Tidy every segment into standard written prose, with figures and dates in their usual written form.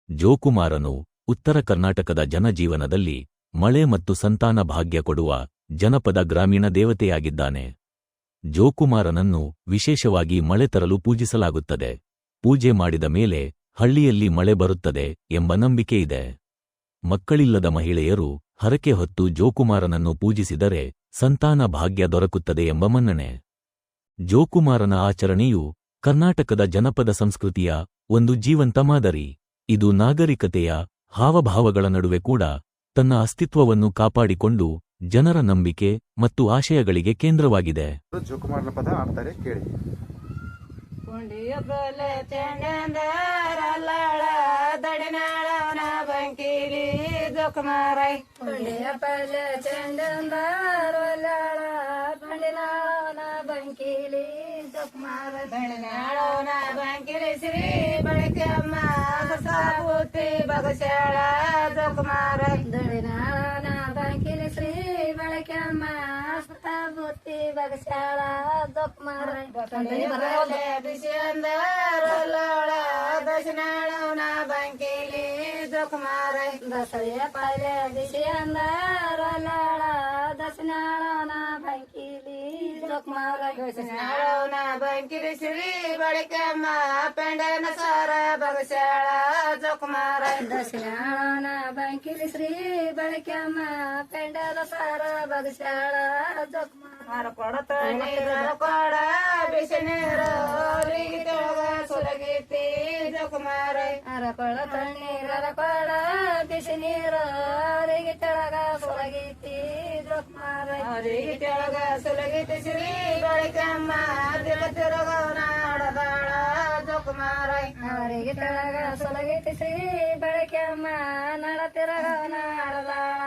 ಜೋಕುಮಾರನು ಉತ್ತರ ಕರ್ನಾಟಕದ ಜನಜೀವನದಲ್ಲಿ ಮಳೆ ಮತ್ತು ಸಂತಾನ ಭಾಗ್ಯ ಕೊಡುವ ಜನಪದ ಗ್ರಾಮೀಣ ದೇವತೆಯಾಗಿದ್ದಾನೆ. ಜೋಕುಮಾರನನ್ನು ವಿಶೇಷವಾಗಿ ಮಳೆ ತರಲು ಪೂಜಿಸಲಾಗುತ್ತದೆ. ಪೂಜೆ ಮಾಡಿದ ಮೇಲೆ ಹಳ್ಳಿಯಲ್ಲಿ ಮಳೆ ಬರುತ್ತದೆ ಎಂಬ ನಂಬಿಕೆಯಿದೆ. ಮಕ್ಕಳಿಲ್ಲದ ಮಹಿಳೆಯರು ಹರಕೆ ಹೊತ್ತು ಜೋಕುಮಾರನನ್ನು ಪೂಜಿಸಿದರೆ ಸಂತಾನ ಭಾಗ್ಯ ದೊರಕುತ್ತದೆ ಎಂಬ ಮನ್ನಣೆ. ಜೋಕುಮಾರನ ಆಚರಣೆಯು ಕರ್ನಾಟಕದ ಜನಪದ ಸಂಸ್ಕೃತಿಯ ಒಂದು ಜೀವಂತ ಮಾದರಿ. ಇದು ನಾಗರಿಕತೆಯ ಹಾವಭಾವಗಳ ನಡುವೆ ಕೂಡ ತನ್ನ ಅಸ್ತಿತ್ವವನ್ನು ಕಾಪಾಡಿಕೊಂಡು ಜನರ ನಂಬಿಕೆ ಮತ್ತು ಆಶಯಗಳಿಗೆ ಕೇಂದ್ರವಾಗಿದೆ. ಜೋಕುಮಾರನ ಪದ ಹಾಡ್ತಾರೆ, ಕೇಳಿ. ಬಂಕಿಲಿ ಜೋಕುಮಾರೈ ಪಲ್ಯ ಚಂಡಂದಾರೊಲ್ಲಾಳ ಬಂಡಿನಾಳನ ಬಂಕಿಲಿ ಜೋಕುಮಾರ ಬಂಡಿನಾಳನ ಬಂಕಿಲಿ ಶ್ರೀ ಬಳಕೆಯಮ್ಮ ಸಾಬೂತಿ ಬಗಸ್ಯಾಳ ಜೋಕುಮಾರ ದಣಿನಾಳನ ಬಂಕಿಲಿ ಶ್ರೀ ಬಳಕೆಯಮ್ಮ ಸಾಬೂತಿ ಬಗಸ್ಯಾಳ ಜೋಕುಮಾರ ಬಿಸಿ ಅಂದಾರೊಲ್ಲಾಳ ದಶನಾಳನ ಬಂಕಿಲಿ ಜೋಕುಮಾರ ದಸರೆಯ ಪಲ್ಯ ಬಿಸಿ ಅಂದಾರೊಲ್ಲಾಳ ದಶನಾಳನ ಬಂಕಿಲಿ ಜೋಕುಮಾರ ದಶನಾಳನ ಬಂಕಿಲಿ ಶ್ರೀ ಬಳಕೆಯಮ್ಮ ಪೆಂಡನ ಸಾರ ಬಗಸ್ಯಾಳ ಜೋಕುಮಾರ ದಶನಾಳನ ಬಂಕಿಲಿ ಶ್ರೀ ಬಳಕೆಯಮ್ಮ ಪೆಂಡನ ಸಾರ ಬಗಸ್ಯಾಳ ಜೋಕುಮಾರ ಕೊಡತ ಕೊಡ ಬಿಸಿ ನೀರು ಸುಲಗೀತಿ ಜೋಕುಮಾರ ಅರಕೊಳ ತಣ್ಣೀರ ಕೊಡ ಬಿಸಿ ನೀರು ಅವರಿಗೆ ತೆಳಗ ಸುಲಗೀತಿ ಜೋಕುಮಾರ ಅವರಿಗೆ ತೆಳಗ ಸುಲಗೀತಿ ಶ್ರೀ ಬಳಕೆಯಮ್ಮ ತಿರುಗವನ ಆಡದಾಳ ಜೋಕುಮಾರ ಅವರಿಗೆ ತೆಳಗ ಸುಲಗೀತಿ ಶ್ರೀ ಬಳಕೆಯಮ್ಮ ನಡ ತಿರುಗವನ ಆಡದಾಳ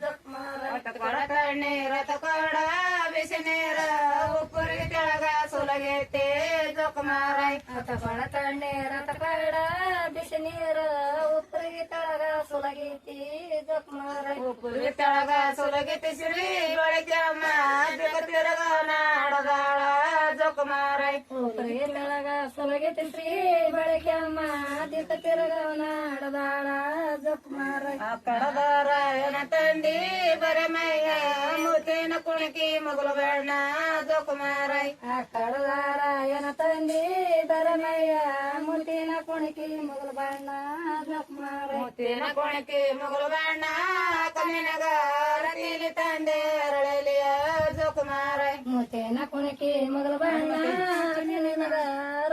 ಜೋಕುಮಾರ ಕೊಡ ತಣ್ಣೀರ ಕೊಡ ಬಿಸಿ ನೀರ ಉಪ್ಪರಿಗೆ ತೆಳಗ ಸುಲಗೀತಿ ಜೋಕುಮಾರ ಕೊಡ ತಣ್ಣೀರ ಕೊಡ ಬಿಸಿ ನೀರು ಉಪ್ಪರಿಗೆ ತೆಳಗ ಸುಲಗೀತಿ ಜೋಕುಮಾರ ಉಪ್ಪರಿಗೆ ತೆಳಗ ಸುಲಗೀತಿ ಶ್ರೀ ಬಳಕೆಯಮ್ಮ ತಿರುಗವನ ಆಡದಾಳ ಜೋಕುಮಾರ ಉಪ್ಪರಿಗೆ ತೆಳಗ ಸುಲಗೀತಿ ಶ್ರೀ ಬಳಕೆಯಮ್ಮ ತಿರುಗವನ ಆಡದಾಳ ಜೋಕುಮಾರ ಕಡದಾರಾಯಣ ತಂದಿ ಬರಮಯ್ಯ ಮುತ್ತಿನ ಕುಣಿಕಿ ಮಗಳು ಬೇಡ ಜೋಕುಮಾರ ಕಡದಾರಾಯಣ ತಂದಿ ಬರಮಯ್ಯ ಮುತ್ತಿನ ಕುಣಿಕಿ ಮಗಳು ಬಣ್ಣ ಜೋಕುಮಾರ ಮುತ್ತಿನ ಕುಣಿಕಿ ಮಗಳು ಬಣ್ಣ ಕಣ್ಣಿನಗ ರತಿಲಿ ತಂದೆ ಅರಳಲಿಯ ಜೋಕುಮಾರ ಮುತ್ತಿನ ಕುಣಿಕಿ ಮಗಳು ಬಣ್ಣ ಕಣ್ಣಿನಗ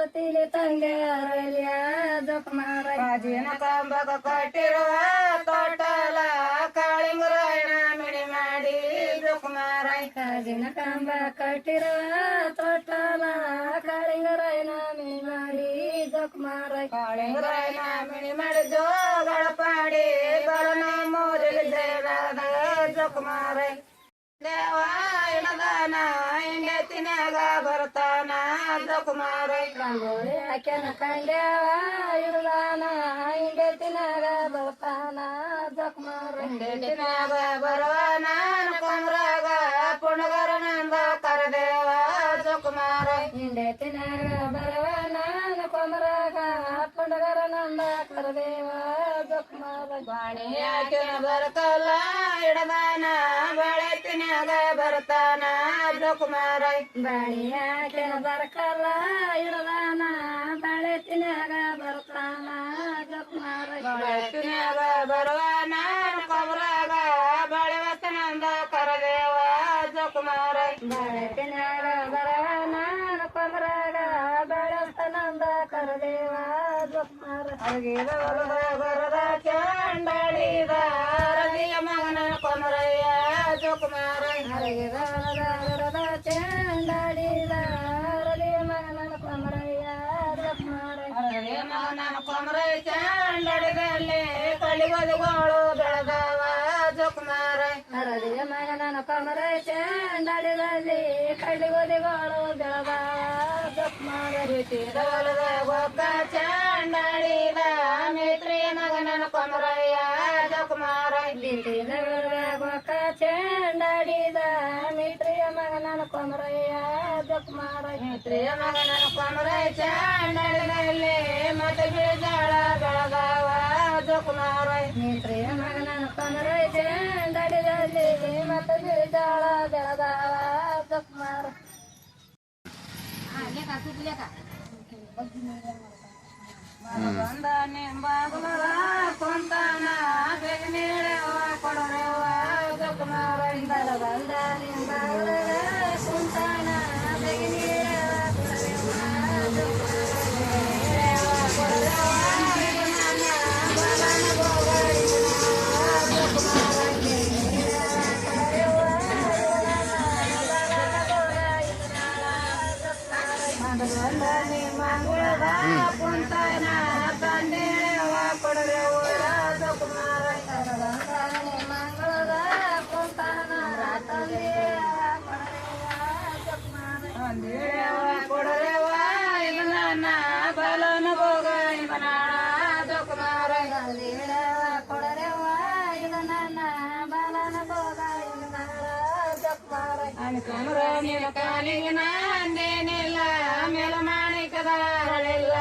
ರತಿಲಿ ತಂದೆ ಅರಳಲಿಯ ಜೋಕುಮಾರ ಕಾಜಿನ ಕಂಬಗ ಕಟ್ಟಿರುವ ತೋಟಲ ಕಾಳಿಂಗರಾಯಣ ಮಿಡಿ ಮಾಡಿ ಜೋಕುಮಾರ ಕಾಜಿನ ಕಂಬ ಕಟ್ಟಿರುವ ತೋಟಲ ಕಾಳಿಂಗರಾಯಣ ಮಿಡಿ ಮಾಡಿ ಜೋಕುಮಾರ ಕಾಳಿಂಗರಾಯಣ ಮಿಡಿ ಮಾಡಿ ಜೋಗಳ ಪಾಡಿ ಬರನ ಮೋರಿಲಿ ಜಯದ ಜೋಕುಮಾರ ದೇವ ಇಡದಾನ ಹೆಂಡತಿನಾಗ ಬರ್ತಾನ ಜೋಕುಮಾರ ರಂಗೋಳಿ ಹಾಕ್ಯಾನ ಕಂಡ್ಯಾವ ಇಡದಾನ ಹೆಂಡತಿನಾಗ ಬರ್ತಾನ ಜೋಕುಮಾರ ಹೆಂಡತಿನಾಗ ಬರವಾನ ಕೊಂದ್ರಾಗ ಪುಣಗರನಂದ ಕರದೇವ ಜೋಕುಮಾರ ಹೆಂಡತಿನಾಗ ಬರವಾನ ಕೊಂದ್ರಾಗ ಪುಣಗರನಂದ ಕರದೇವ ಜೋಕುಮಾರ ಬಾಣಿ ಹಾಕ್ಯಾನ ಬರಕಲ್ಲ ಇಡದಾನ ಬಾಳೆತಿನಾಗ ಬರ್ತಾನ ಜೋಕುಮಾರ ಬಾಣಿ ಹಾಕ್ಯಾನ ಬರಕಲ್ಲ ಇಡದಾನ ಬಾಳೆತಿನಾಗ ಬರ್ತಾನ ಜೋಕುಮಾರ ಬಾಳೆತಿನಾಗ ಬರವಾನ ಕೊಬ್ರಾಗ ಬಾಳೆ ವಸನಂದ ಕರದೇವ ಜೋಕುಮಾರ ಬಾಳೆತಿನಾಗ ಬರವಾನ ಕೊಬ್ರಾಗ ಬಾಳೆ ವಸನಂದ ಕರದೇವ ಜೋಕುಮಾರ ಅರಗಿದ ಹೊಲದ ಬರದ ಚಂಡಾಡಿದ ರವಿಯ ಮಗನ ಕೊಮರಯ್ಯ ಜೋಕುಮಾರ ಅರಗಿದ ಹೊಲದ ಬರದ ಚಂಡಾಡಿದ ರವಿಯ ಮಗನ ಕೊಮರಯ್ಯ ಜೋಕುಮಾರ ಅರಗಿಯ ಮಗನ ಕೊಮರಯ್ಯ ಚಂಡಾಡಿದಲ್ಲಿ ಕಳಿಗೋದಿಗೋಳು ಬೆಳೆದವ ಜೋಕುಮಾರ ಅರಗಿಯ ಮಗನ ಕೊಮರಯ್ಯ ಚಂಡಾಡಿದಲ್ಲಿ ಕಳಿಗೋದಿಗೋಳು ಬೆಳೆದವ ಜೋಕುಮಾರ ರೀತಿದ ಹೊಲದ ಗೊಬ್ಬ ಚಂಡಾಡಿದ ಮೇತ್ರಿಯ ಮಗನ ಕೊಮರಯ್ಯ ಜೋಕುಮಾರ ರೀತಿದ ಹೊಲದ ಗೊಬ್ಬ ಚಂಡಾಡಿದ ಮೇತ್ರಿಯ ಮಗನ ಕೊಮರಯ್ಯ ಜೋಕುಮಾರ ಮೇತ್ರಿಯ ಮಗನ ಕೊಮರಯ್ಯ ಚಂಡಾಡಿದಲ್ಲಿ ಮತ್ತೆ ಬೀಜಾಳ ಬೆಳಗಾವ ಜೋಕುಮಾರ ನೇತ್ರಿ ಮಗನ ಕೊಂದರೈತೆ ದಡಿದಲ್ಲಿ ಮತ್ತು ಬಿದ್ದಾಳ ಬೆಳಗಾವ ಜೋಕುಮಾರ ಬಂದ ನಿಂಬಾಗುಲರ ಕೊಂತಾನ ಬೇಗ ನೀಡವ ಕೊಡರವ ಜೋಕುಮಾರ ಬಂದ ನಿಂಬಾಗುಲರ ಕುಂತಾನ ಬೇಗ ನೀಡವ ಕುಂತಾನ ತಂದೇವ ಕೊಡರವ ಜೋಕುಮಾರ ಮಂಗಳದ ಕುಂತಾನ ತಂದೇವ ಕೊಡರವ ಇವನ ಬಲನ ಭೋಗ ಇವನ ಜೋಕುಮಾರ ಕೊಡರವ ಇವನ ಬಲನ ಭೋಗ ಇವನ ಜೋಕುಮಾರ ಅನ್ಕಂದ್ರ ನಿನ್ನ ಕಾಲಿಗೆ ನಾನೇನಿಲ್ಲ ಮೇಲ ಮಾಣಿಕದ ಹರಳಿಲ್ಲ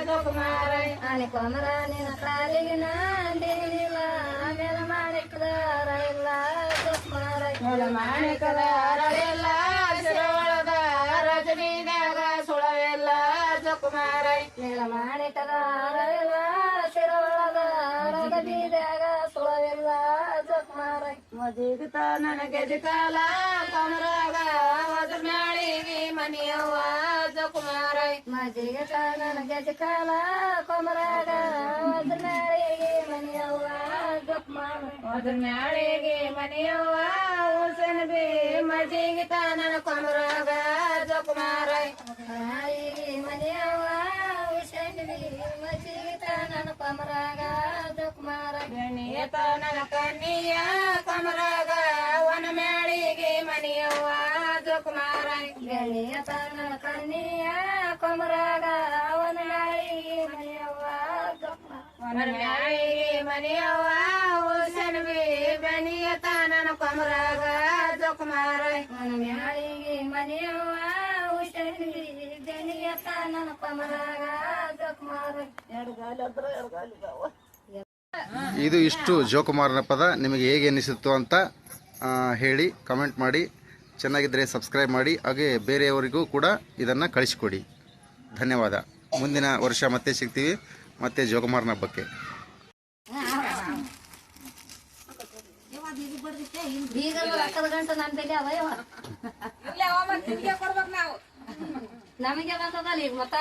ಜೋಕುಮಾರ ಅನ್ಕೊಂದ್ರ ನಿನ್ನ ಕಾಲಿಗೆ ನಾನೇನಿಲ್ಲ ಮೇಲ ಮಾಣಿಕದ ಹರಳಿಲ್ಲ ಜೋಕುಮಾರ ಮೇಲ ಮಾಣಿಕದ ಹರಳಿಲ್ಲ ಶಿರೊಳದ ರಜನಿದಾಗ ಸುಳವಿಲ್ಲ ಜೋಕುಮಾರ ಮೇಲ ಮಾಣಿಕದ ಹರಳಿಲ್ಲ ಶಿರೊಳದ ರಜನಿದಾಗ ಸುಳವಿಲ್ಲ ಜೋಕುಮಾರ ಮಜಿಗತ ನನಗೆ ಜಿಕಾಲ ಕಮರಾಗ ವಜ್ರ ಮ್ಯಾಳಿಗೆ ಮನಿಯವ್ವ ಜೋಕುಮಾರ ಮಜಿಗತ ನನಗೆ ಜಿಕಾಲ ಕಮರಾಗ ವಜ್ರ ಮ್ಯಾಳಿಗೆ ಮನಿಯವ್ವ ಜೋಕುಮಾರ ವಜ್ರ ಮ್ಯಾಳಿಗೆ ಮನಿಯವ್ವ ಹುಸೇನ್ ಬಿ ಮಜಿಗತ ನನ್ನ ಕಮರಾಗ ಜೋಕುಮಾರ ಮ್ಯಾಳಿಗೆ ಮನಿಯವ್ವ ಹುಸೇನ್ ಬಿ ಮಜಿಗತ ನನ್ನ ಕಮರಾಗ ಜೋಕುಮಾರ ಬೆಣಿಯತ ನನ್ನ ಕನ್ನಿಯ ಕಮರಾಗ ವನ ಮ್ಯಾಳಿಗೆ ಮನಿಯವ್ವ ಜೋಕುಮಾರ ಬೆಣಿಯತ ನನ್ನ ಕನ್ನಿಯ ಕಮರಾಗ ವನ ಮ್ಯಾಳಿಗೆ ಮನಿಯವ್ವ ವನ ಮ್ಯಾಳಿಗೆ ಮನಿಯವ್ವ ಹುಸೇನ್ ಬಿ ಬೆಣಿಯತ ನನ್ನ ಕಮರಾಗ ಜೋಕುಮಾರ ವನ ಮ್ಯಾಳಿಗೆ ಮನಿಯವ್ವ ಹುಸೇನ್ ಬಿ ಬೆಣಿಯತ ನನ್ನ ಕಮರಾಗ ಜೋಕುಮಾರ ಎಡಗಾಲ ಇದು ಇಷ್ಟು ಜೋಕುಮಾರನ ಪದ ನಿಮಗೆ ಹೇಗೆ ಅನಿಸಿತ್ತು ಅಂತ ಹೇಳಿ ಕಮೆಂಟ್ ಮಾಡಿ. ಚೆನ್ನಾಗಿದ್ದರೆ ಸಬ್ಸ್ಕ್ರೈಬ್ ಮಾಡಿ, ಹಾಗೆ ಬೇರೆಯವರಿಗೂ ಕೂಡ ಇದನ್ನು ಕಳಿಸಿಕೊಡಿ. ಧನ್ಯವಾದ. ಮುಂದಿನ ವರ್ಷ ಮತ್ತೆ ಸಿಗ್ತೀವಿ, ಮತ್ತೆ ಜೋಕುಮಾರನ ಹಬ್ಬಕ್ಕೆ. ನಮಗೆ ಬಂದದಲ್ಲ ಈಗ ಮತ್ತ